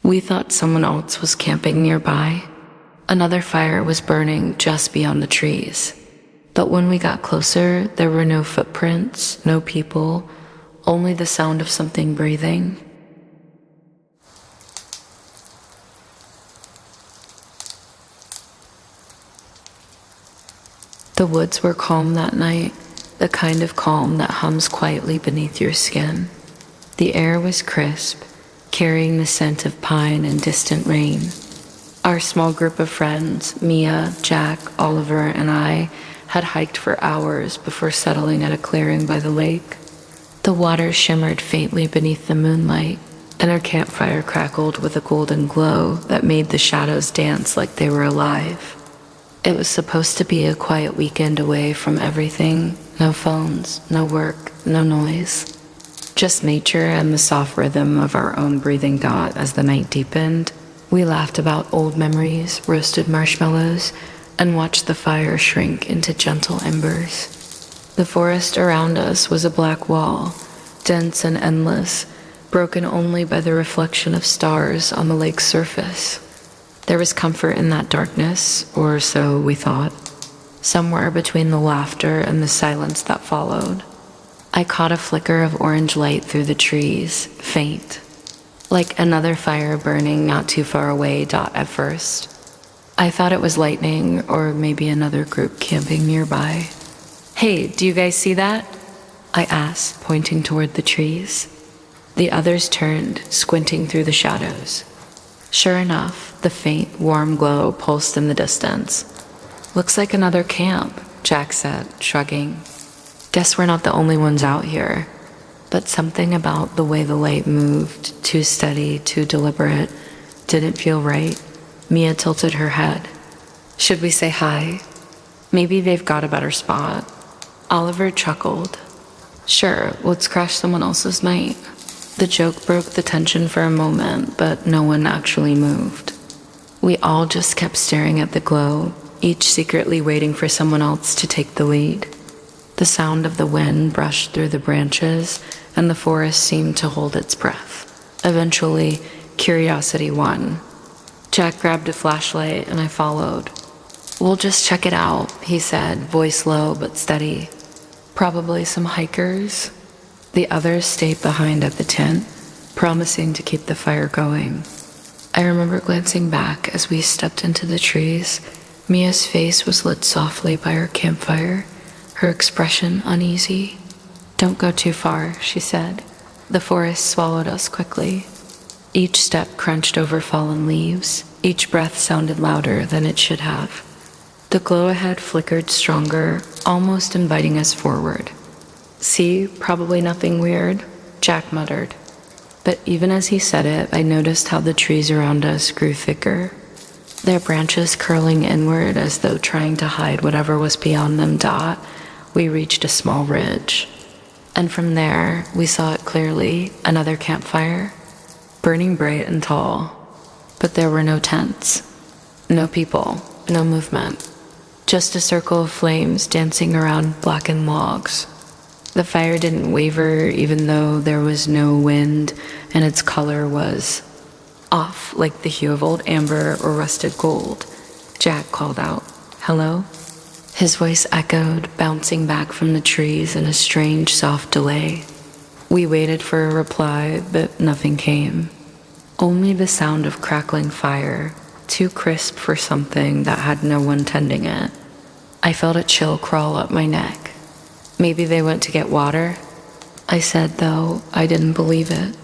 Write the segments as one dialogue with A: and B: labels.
A: We thought someone else was camping nearby. Another fire was burning just beyond the trees. But when we got closer, there were no footprints, no people, only the sound of something breathing. The woods were calm that night, the kind of calm that hums quietly beneath your skin. The air was crisp, carrying the scent of pine and distant rain. Our small group of friends, Mia, Jack, Oliver, and I, had hiked for hours before settling at a clearing by the lake. The water shimmered faintly beneath the moonlight, and our campfire crackled with a golden glow that made the shadows dance like they were alive. It was supposed to be a quiet weekend away from everything. No phones, no work, no noise. Just nature and the soft rhythm of our own breathing got as the night deepened. We laughed about old memories, roasted marshmallows, and watched the fire shrink into gentle embers. The forest around us was a black wall, dense and endless, broken only by the reflection of stars on the lake's surface. There was comfort in that darkness, or so we thought, somewhere between the laughter and the silence that followed. I caught a flicker of orange light through the trees, faint, like another fire burning not too far away. At first, I thought it was lightning or maybe another group camping nearby. "Hey, do you guys see that?" I asked, pointing toward the trees. The others turned, squinting through the shadows. Sure enough, the faint, warm glow pulsed in the distance. "Looks like another camp," Jack said, shrugging. "Guess we're not the only ones out here." But something about the way the light moved, too steady, too deliberate, didn't feel right. Mia tilted her head. "Should we say hi? Maybe they've got a better spot." Oliver chuckled. "Sure, let's crash someone else's night." The joke broke the tension for a moment, but no one actually moved. We all just kept staring at the glow, each secretly waiting for someone else to take the lead. The sound of the wind brushed through the branches, and the forest seemed to hold its breath. Eventually, curiosity won. Jack grabbed a flashlight, and I followed. "We'll just check it out," he said, voice low but steady. "Probably some hikers." The others stayed behind at the tent, promising to keep the fire going. I remember glancing back as we stepped into the trees. Mia's face was lit softly by our campfire, her expression uneasy. "Don't go too far," she said. The forest swallowed us quickly. Each step crunched over fallen leaves. Each breath sounded louder than it should have. The glow ahead flickered stronger, almost inviting us forward. "See, probably nothing weird," Jack muttered. But even as he said it, I noticed how the trees around us grew thicker, their branches curling inward as though trying to hide whatever was beyond them. We reached a small ridge. And from there, we saw it clearly, another campfire, burning bright and tall. But there were no tents, no people, no movement, just a circle of flames dancing around blackened logs. The fire didn't waver even though there was no wind, and its color was off like the hue of old amber or rusted gold. Jack called out, "Hello?" His voice echoed, bouncing back from the trees in a strange, soft delay. We waited for a reply, but nothing came. Only the sound of crackling fire, too crisp for something that had no one tending it. I felt a chill crawl up my neck. Maybe they went to get water? I said, though I didn't believe it.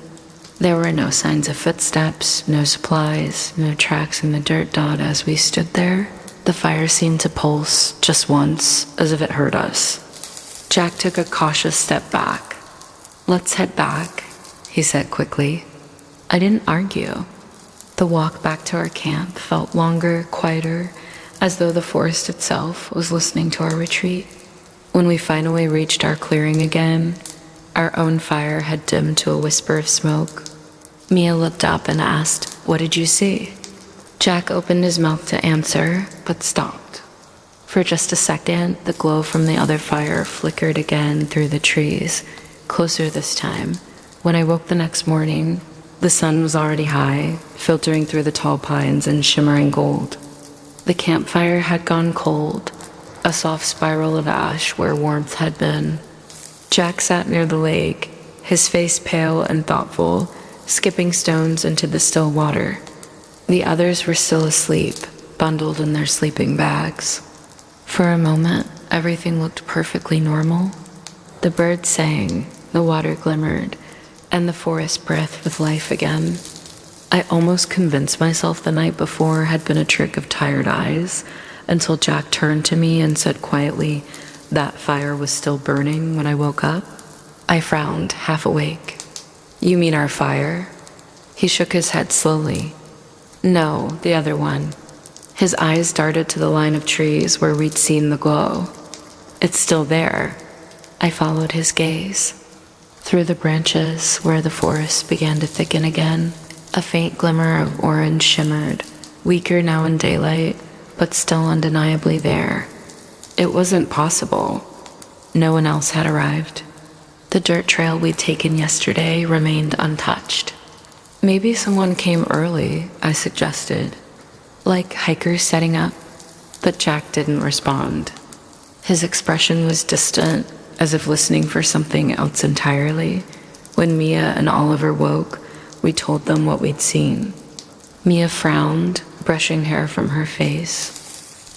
A: There were no signs of footsteps, no supplies, no tracks in the dirt. As we stood there, the fire seemed to pulse just once, as if it heard us. Jack took a cautious step back. "Let's head back," he said quickly. I didn't argue. The walk back to our camp felt longer, quieter, as though the forest itself was listening to our retreat. When we finally reached our clearing again, our own fire had dimmed to a whisper of smoke. Mia looked up and asked, "What did you see?" Jack opened his mouth to answer, but stopped. For just a second, the glow from the other fire flickered again through the trees, closer this time. When I woke the next morning, The sun was already high, filtering through the tall pines and shimmering gold. The campfire had gone cold, a soft spiral of ash where warmth had been. Jack sat near the lake, his face pale and thoughtful, skipping stones into the still water. The others were still asleep, bundled in their sleeping bags. For a moment, everything looked perfectly normal. The birds sang, the water glimmered, and the forest breathed with life again. I almost convinced myself the night before had been a trick of tired eyes, until Jack turned to me and said quietly that fire was still burning when I woke up. I frowned, half awake. "You mean our fire?" He shook his head slowly. "No, the other one." His eyes darted to the line of trees where we'd seen the glow. "It's still there." I followed his gaze. Through the branches where the forest began to thicken again, a faint glimmer of orange shimmered, weaker now in daylight, but still undeniably there. It wasn't possible. No one else had arrived. The dirt trail we'd taken yesterday remained untouched. "Maybe someone came early," I suggested. "Like hikers setting up?" But Jack didn't respond. His expression was distant, as if listening for something else entirely. When Mia and Oliver woke, we told them what we'd seen. Mia frowned, brushing hair from her face.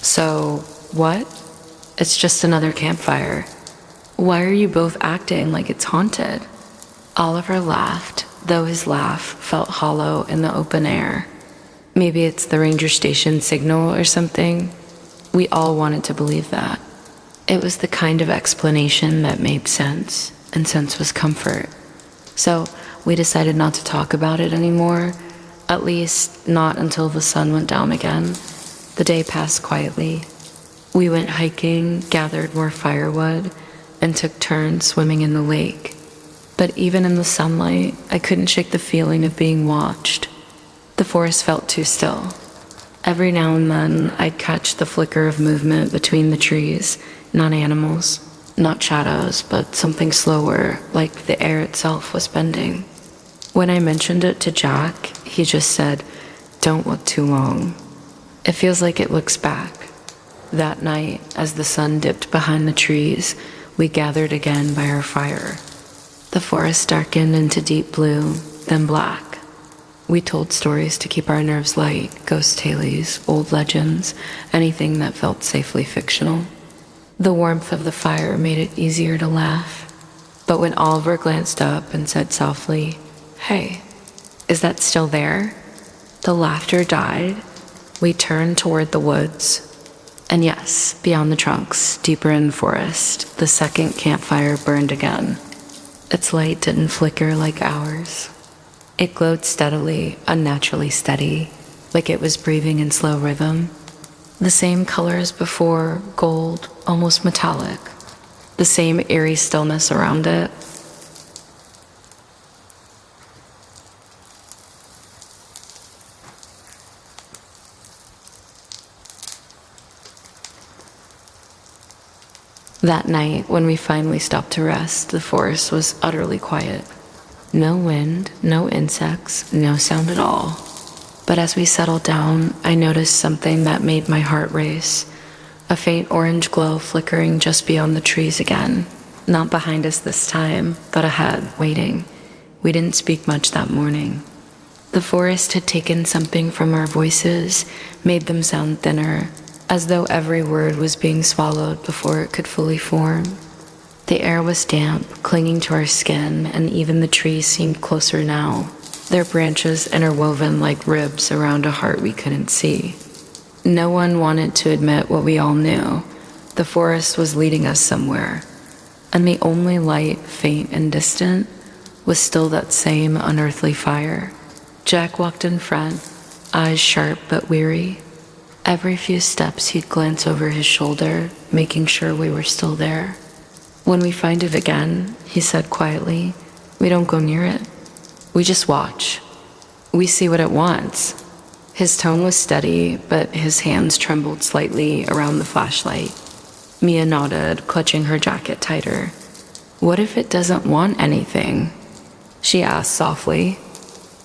A: "So, what?" "It's just another campfire." "Why are you both acting like it's haunted?" Oliver laughed, though his laugh felt hollow in the open air. "Maybe it's the ranger station signal or something." We all wanted to believe that. It was the kind of explanation that made sense, and sense was comfort. So we decided not to talk about it anymore, at least not until the sun went down again. The day passed quietly. We went hiking, gathered more firewood, and took turns swimming in the lake. But even in the sunlight, I couldn't shake the feeling of being watched. The forest felt too still. Every now and then, I'd catch the flicker of movement between the trees, not animals, not shadows, but something slower, like the air itself was bending. When I mentioned it to Jack, he just said, "Don't look too long." It feels like it looks back. That night, as the sun dipped behind the trees, we gathered again by our fire. The forest darkened into deep blue, then black. We told stories to keep our nerves light, ghost tales, old legends, anything that felt safely fictional. The warmth of the fire made it easier to laugh. But when Oliver glanced up and said softly, "Hey, is that still there?" the laughter died. We turned toward the woods. And yes, beyond the trunks, deeper in the forest, the second campfire burned again. Its light didn't flicker like ours. It glowed steadily, unnaturally steady, like it was breathing in slow rhythm. The same color as before, gold, almost metallic. The same eerie stillness around it. That night, when we finally stopped to rest, the forest was utterly quiet. No wind, no insects, no sound at all. But as we settled down, I noticed something that made my heart race. A faint orange glow flickering just beyond the trees again. Not behind us this time, but ahead, waiting. We didn't speak much that morning. The forest had taken something from our voices, made them sound thinner, as though every word was being swallowed before it could fully form. The air was damp, clinging to our skin, and even the trees seemed closer now, their branches interwoven like ribs around a heart we couldn't see. No one wanted to admit what we all knew. The forest was leading us somewhere, and the only light, faint and distant, was still that same unearthly fire. Jack walked in front, eyes sharp but weary. Every few steps he'd glance over his shoulder, making sure we were still there. "When we find it again," he said quietly, "we don't go near it. We just watch. We see what it wants." His tone was steady, but his hands trembled slightly around the flashlight. Mia nodded, clutching her jacket tighter. "What if it doesn't want anything?" she asked softly.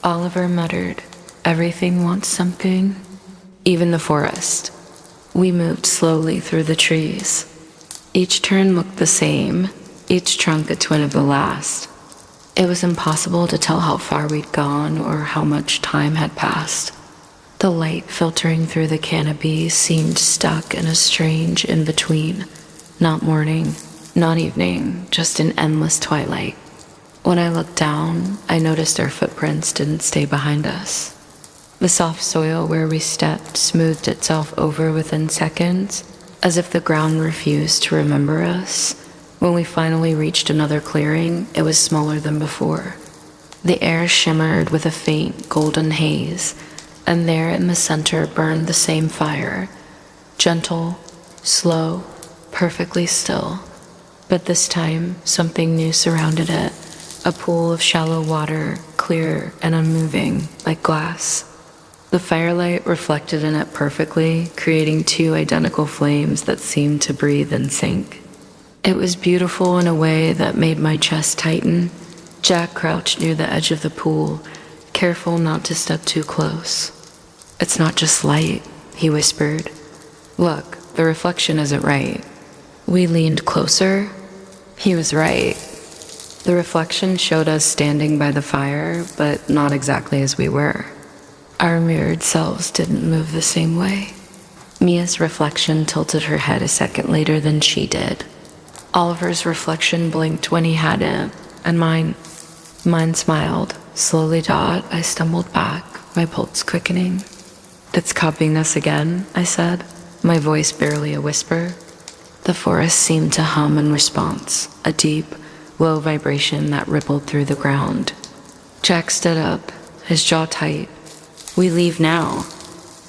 A: Oliver muttered, "Everything wants something." Even the forest. We moved slowly through the trees. Each turn looked the same, each trunk a twin of the last. It was impossible to tell how far we'd gone or how much time had passed. The light filtering through the canopy seemed stuck in a strange in-between. Not morning, not evening, just an endless twilight. When I looked down, I noticed our footprints didn't stay behind us. The soft soil where we stepped smoothed itself over within seconds, as if the ground refused to remember us. When we finally reached another clearing, it was smaller than before. The air shimmered with a faint golden haze, and there in the center burned the same fire, gentle, slow, perfectly still. But this time, something new surrounded it, a pool of shallow water, clear and unmoving, like glass. The firelight reflected in it perfectly, creating two identical flames that seemed to breathe in sync. It was beautiful in a way that made my chest tighten. Jack crouched near the edge of the pool, careful not to step too close. "It's not just light," he whispered. "Look, the reflection isn't right." We leaned closer. He was right. The reflection showed us standing by the fire, but not exactly as we were. Our mirrored selves didn't move the same way. Mia's reflection tilted her head a second later than she did. Oliver's reflection blinked when he hadn't, and mine smiled. Slowly, I stumbled back, my pulse quickening. "It's copying us again," I said, my voice barely a whisper. The forest seemed to hum in response, a deep, low vibration that rippled through the ground. Jack stood up, his jaw tight. "We leave now."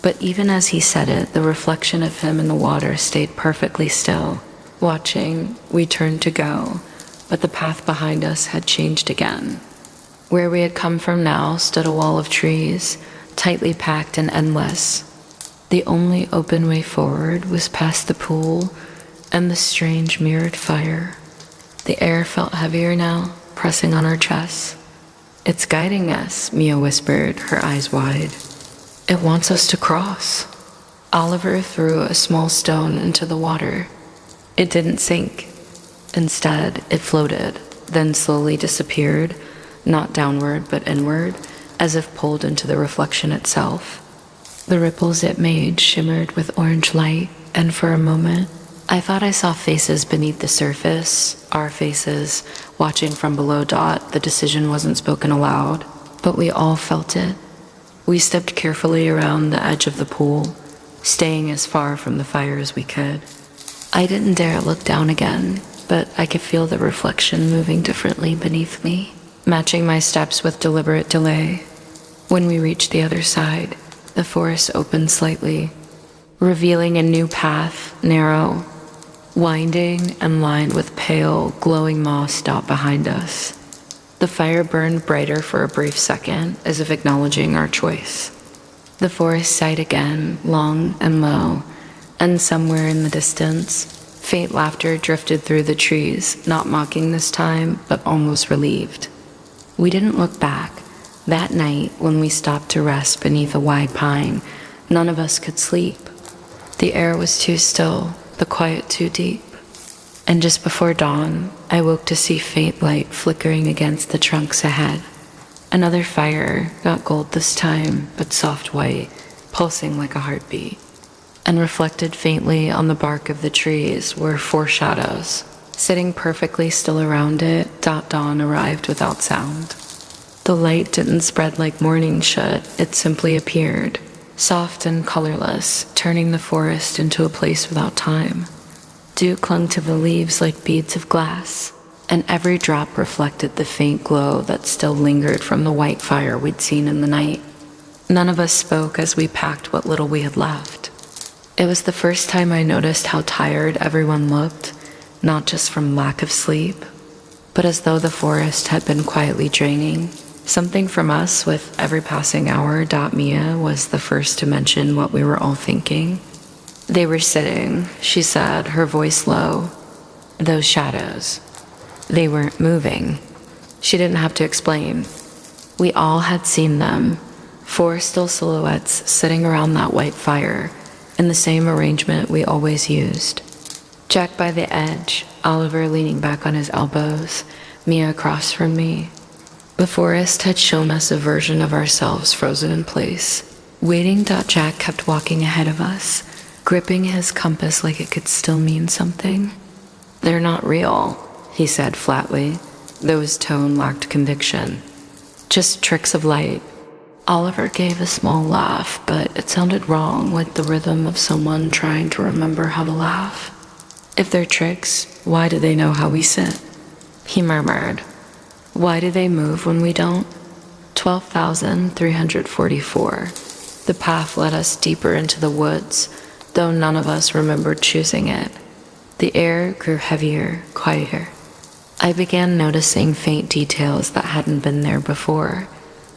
A: But even as he said it, the reflection of him in the water stayed perfectly still. Watching, we turned to go, but the path behind us had changed again. Where we had come from now stood a wall of trees, tightly packed and endless. The only open way forward was past the pool and the strange mirrored fire. The air felt heavier now, pressing on our chests. "It's guiding us," Mia whispered, her eyes wide. "It wants us to cross." Oliver threw a small stone into the water. It didn't sink. Instead, it floated, then slowly disappeared, not downward but inward, as if pulled into the reflection itself. The ripples it made shimmered with orange light, and for a moment, I thought I saw faces beneath the surface, our faces, watching from below. The decision wasn't spoken aloud, but we all felt it. We stepped carefully around the edge of the pool, staying as far from the fire as we could. I didn't dare look down again, but I could feel the reflection moving differently beneath me, matching my steps with deliberate delay. When we reached the other side, the forest opened slightly, revealing a new path, narrow, winding and lined with pale, glowing moss dot behind us. The fire burned brighter for a brief second, as if acknowledging our choice. The forest sighed again, long and low, and somewhere in the distance, faint laughter drifted through the trees, not mocking this time, but almost relieved. We didn't look back. That night, when we stopped to rest beneath a wide pine, none of us could sleep. The air was too still, the quiet too deep. And just before dawn, I woke to see faint light flickering against the trunks ahead. Another fire, not gold this time, but soft white, pulsing like a heartbeat. And reflected faintly on the bark of the trees were 4 shadows. Sitting perfectly still around it, dawn arrived without sound. The light didn't spread like morning should, it simply appeared, soft and colorless, turning the forest into a place without time. Dew clung to the leaves like beads of glass, and every drop reflected the faint glow that still lingered from the white fire we'd seen in the night. None of us spoke as we packed what little we had left. It was the first time I noticed how tired everyone looked, not just from lack of sleep, but as though the forest had been quietly draining. Something from us with every passing hour. Mia was the first to mention what we were all thinking. "They were sitting," she said, her voice low. "Those shadows. They weren't moving." She didn't have to explain. We all had seen them, 4 still silhouettes sitting around that white fire, in the same arrangement we always used. Jack by the edge, Oliver leaning back on his elbows, Mia across from me. The forest had shown us a version of ourselves frozen in place, waiting. Jack kept walking ahead of us, gripping his compass like it could still mean something. "They're not real," he said flatly, though his tone lacked conviction. "Just tricks of light." Oliver gave a small laugh, but it sounded wrong, like the rhythm of someone trying to remember how to laugh. "If they're tricks, why do they know how we sit?" He murmured. "Why do they move when we don't?" 12,344. The path led us deeper into the woods, though none of us remembered choosing it. The air grew heavier, quieter. I began noticing faint details that hadn't been there before.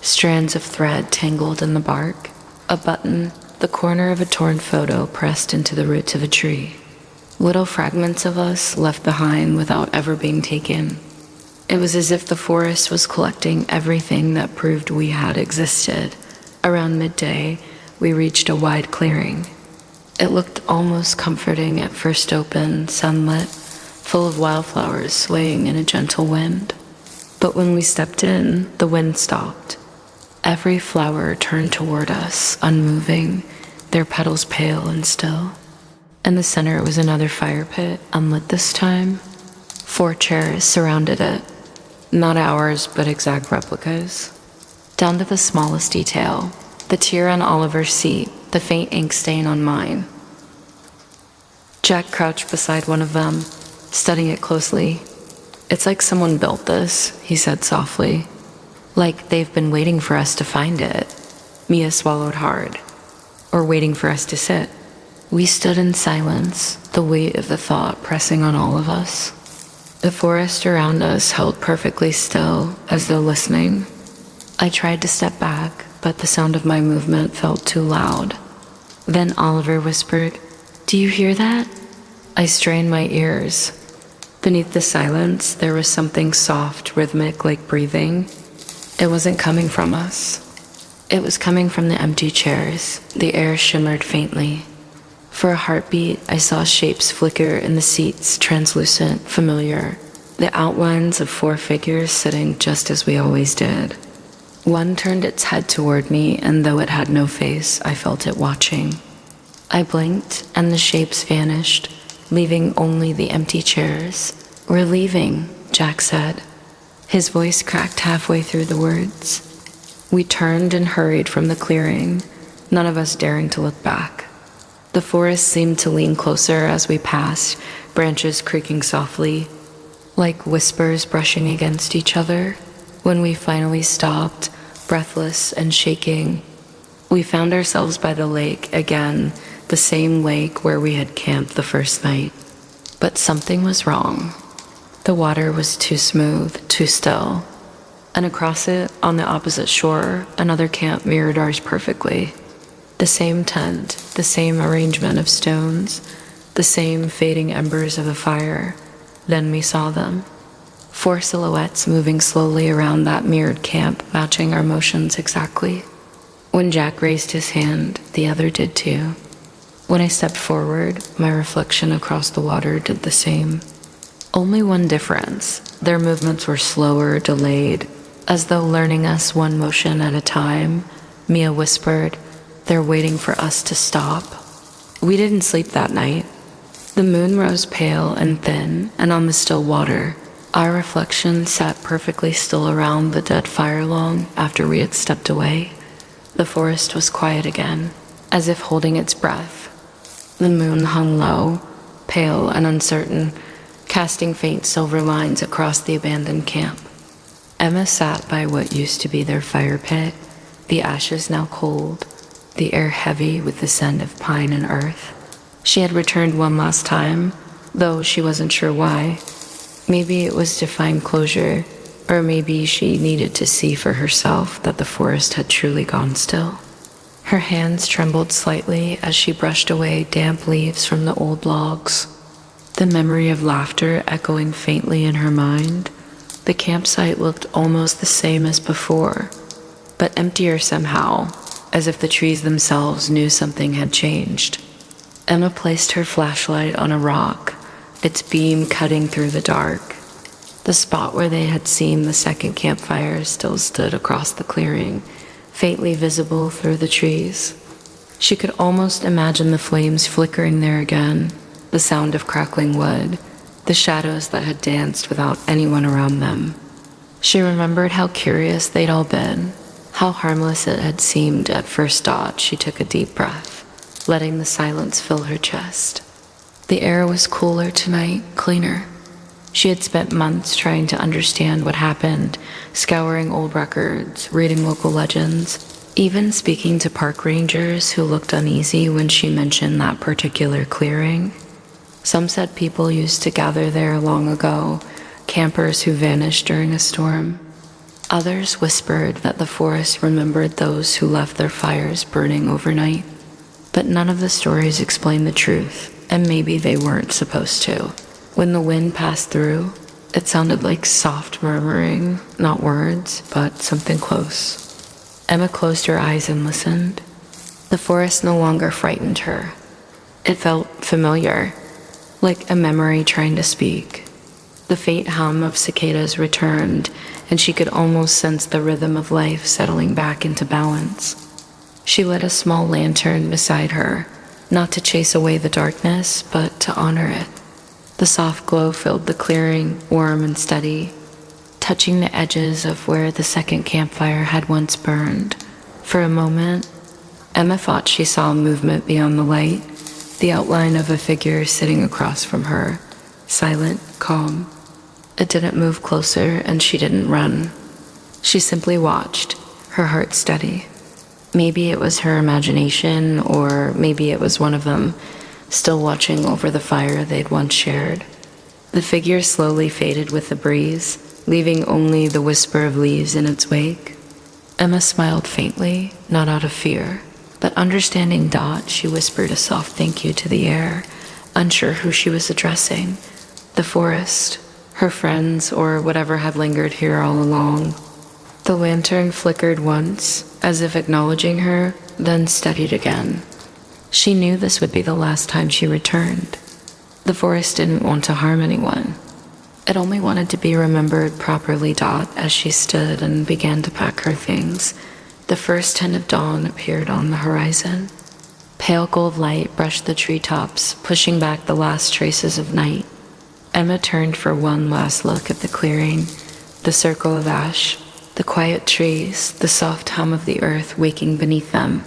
A: Strands of thread tangled in the bark, a button, the corner of a torn photo pressed into the roots of a tree. Little fragments of us left behind without ever being taken. It was as if the forest was collecting everything that proved we had existed. Around midday, we reached a wide clearing. It looked almost comforting at first open, sunlit, full of wildflowers swaying in a gentle wind. But when we stepped in, the wind stopped. Every flower turned toward us, unmoving, their petals pale and still. In the center was another fire pit, unlit this time. 4 chairs surrounded it. Not ours, but exact replicas. Down to the smallest detail, the tear on Oliver's seat, the faint ink stain on mine. Jack crouched beside one of them, studying it closely. "It's like someone built this," he said softly. "Like they've been waiting for us to find it." Mia swallowed hard. "Or waiting for us to sit." We stood in silence, the weight of the thought pressing on all of us. The forest around us held perfectly still, as though listening. I tried to step back, but the sound of my movement felt too loud. Then Oliver whispered, "Do you hear that?" I strained my ears. Beneath the silence, there was something soft, rhythmic, like breathing. It wasn't coming from us. It was coming from the empty chairs. The air shimmered faintly. For a heartbeat, I saw shapes flicker in the seats, translucent, familiar. The outlines of 4 figures sitting just as we always did. One turned its head toward me, and though it had no face, I felt it watching. I blinked, and the shapes vanished, leaving only the empty chairs. "We're leaving," Jack said. His voice cracked halfway through the words. We turned and hurried from the clearing, none of us daring to look back. The forest seemed to lean closer as we passed, branches creaking softly, like whispers brushing against each other. When we finally stopped, breathless and shaking, we found ourselves by the lake again, the same lake where we had camped the first night. But something was wrong. The water was too smooth, too still. And across it, on the opposite shore, another camp mirrored ours perfectly. The same tent, the same arrangement of stones, the same fading embers of a fire. Then we saw them. 4 silhouettes moving slowly around that mirrored camp, matching our motions exactly. When Jack raised his hand, the other did too. When I stepped forward, my reflection across the water did the same. Only one difference. Their movements were slower, delayed, as though learning us one motion at a time. Mia whispered, "They're waiting for us to stop." We didn't sleep that night. The moon rose pale and thin, and on the still water, our reflection sat perfectly still around the dead fire long after we had stepped away. The forest was quiet again, as if holding its breath. The moon hung low, pale and uncertain, casting faint silver lines across the abandoned camp. Emma sat by what used to be their fire pit, the ashes now cold, the air heavy with the scent of pine and earth. She had returned one last time, though she wasn't sure why. Maybe it was to find closure, or maybe she needed to see for herself that the forest had truly gone still. Her hands trembled slightly as she brushed away damp leaves from the old logs. The memory of laughter echoing faintly in her mind. The campsite looked almost the same as before, but emptier somehow, as if the trees themselves knew something had changed. Emma placed her flashlight on a rock, its beam cutting through the dark. The spot where they had seen the second campfire still stood across the clearing, faintly visible through the trees. She could almost imagine the flames flickering there again, the sound of crackling wood, the shadows that had danced without anyone around them. She remembered how curious they'd all been, how harmless it had seemed at first thought. She took a deep breath, letting the silence fill her chest. The air was cooler tonight, cleaner. She had spent months trying to understand what happened, scouring old records, reading local legends, even speaking to park rangers who looked uneasy when she mentioned that particular clearing. Some said people used to gather there long ago, campers who vanished during a storm. Others whispered that the forest remembered those who left their fires burning overnight. But none of the stories explained the truth, and maybe they weren't supposed to. When the wind passed through, it sounded like soft murmuring, not words, but something close. Emma closed her eyes and listened. The forest no longer frightened her. It felt familiar, like a memory trying to speak. The faint hum of cicadas returned, and she could almost sense the rhythm of life settling back into balance. She lit a small lantern beside her, not to chase away the darkness, but to honor it. The soft glow filled the clearing, warm and steady, touching the edges of where the second campfire had once burned. For a moment, Emma thought she saw movement beyond the light, the outline of a figure sitting across from her, silent, calm. It didn't move closer, and she didn't run. She simply watched, her heart steady. Maybe it was her imagination, or maybe it was one of them, still watching over the fire they'd once shared. The figure slowly faded with the breeze, leaving only the whisper of leaves in its wake. Emma smiled faintly, not out of fear, but understanding Dot, she whispered a soft thank you to the air, unsure who she was addressing. The forest, her friends, or whatever had lingered here all along. The lantern flickered once, as if acknowledging her, then steadied again. She knew this would be the last time she returned. The forest didn't want to harm anyone. It only wanted to be remembered properly. Dot, as she stood and began to pack her things, the first hint of dawn appeared on the horizon. Pale gold light brushed the treetops, pushing back the last traces of night. Emma turned for one last look at the clearing, the circle of ash, the quiet trees, the soft hum of the earth waking beneath them.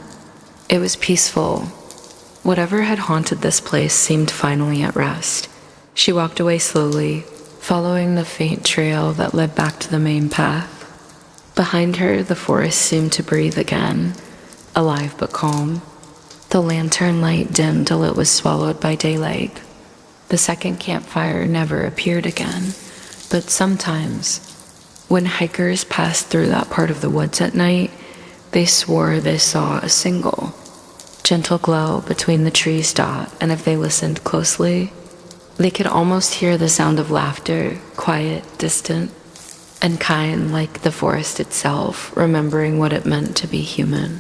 A: It was peaceful. Whatever had haunted this place seemed finally at rest. She walked away slowly, following the faint trail that led back to the main path. Behind her, the forest seemed to breathe again, alive but calm. The lantern light dimmed till it was swallowed by daylight. The second campfire never appeared again, but sometimes, when hikers passed through that part of the woods at night, they swore they saw a single, gentle glow between the trees. Dot, and if they listened closely, they could almost hear the sound of laughter, quiet, distant, and kind, like the forest itself, remembering what it meant to be human.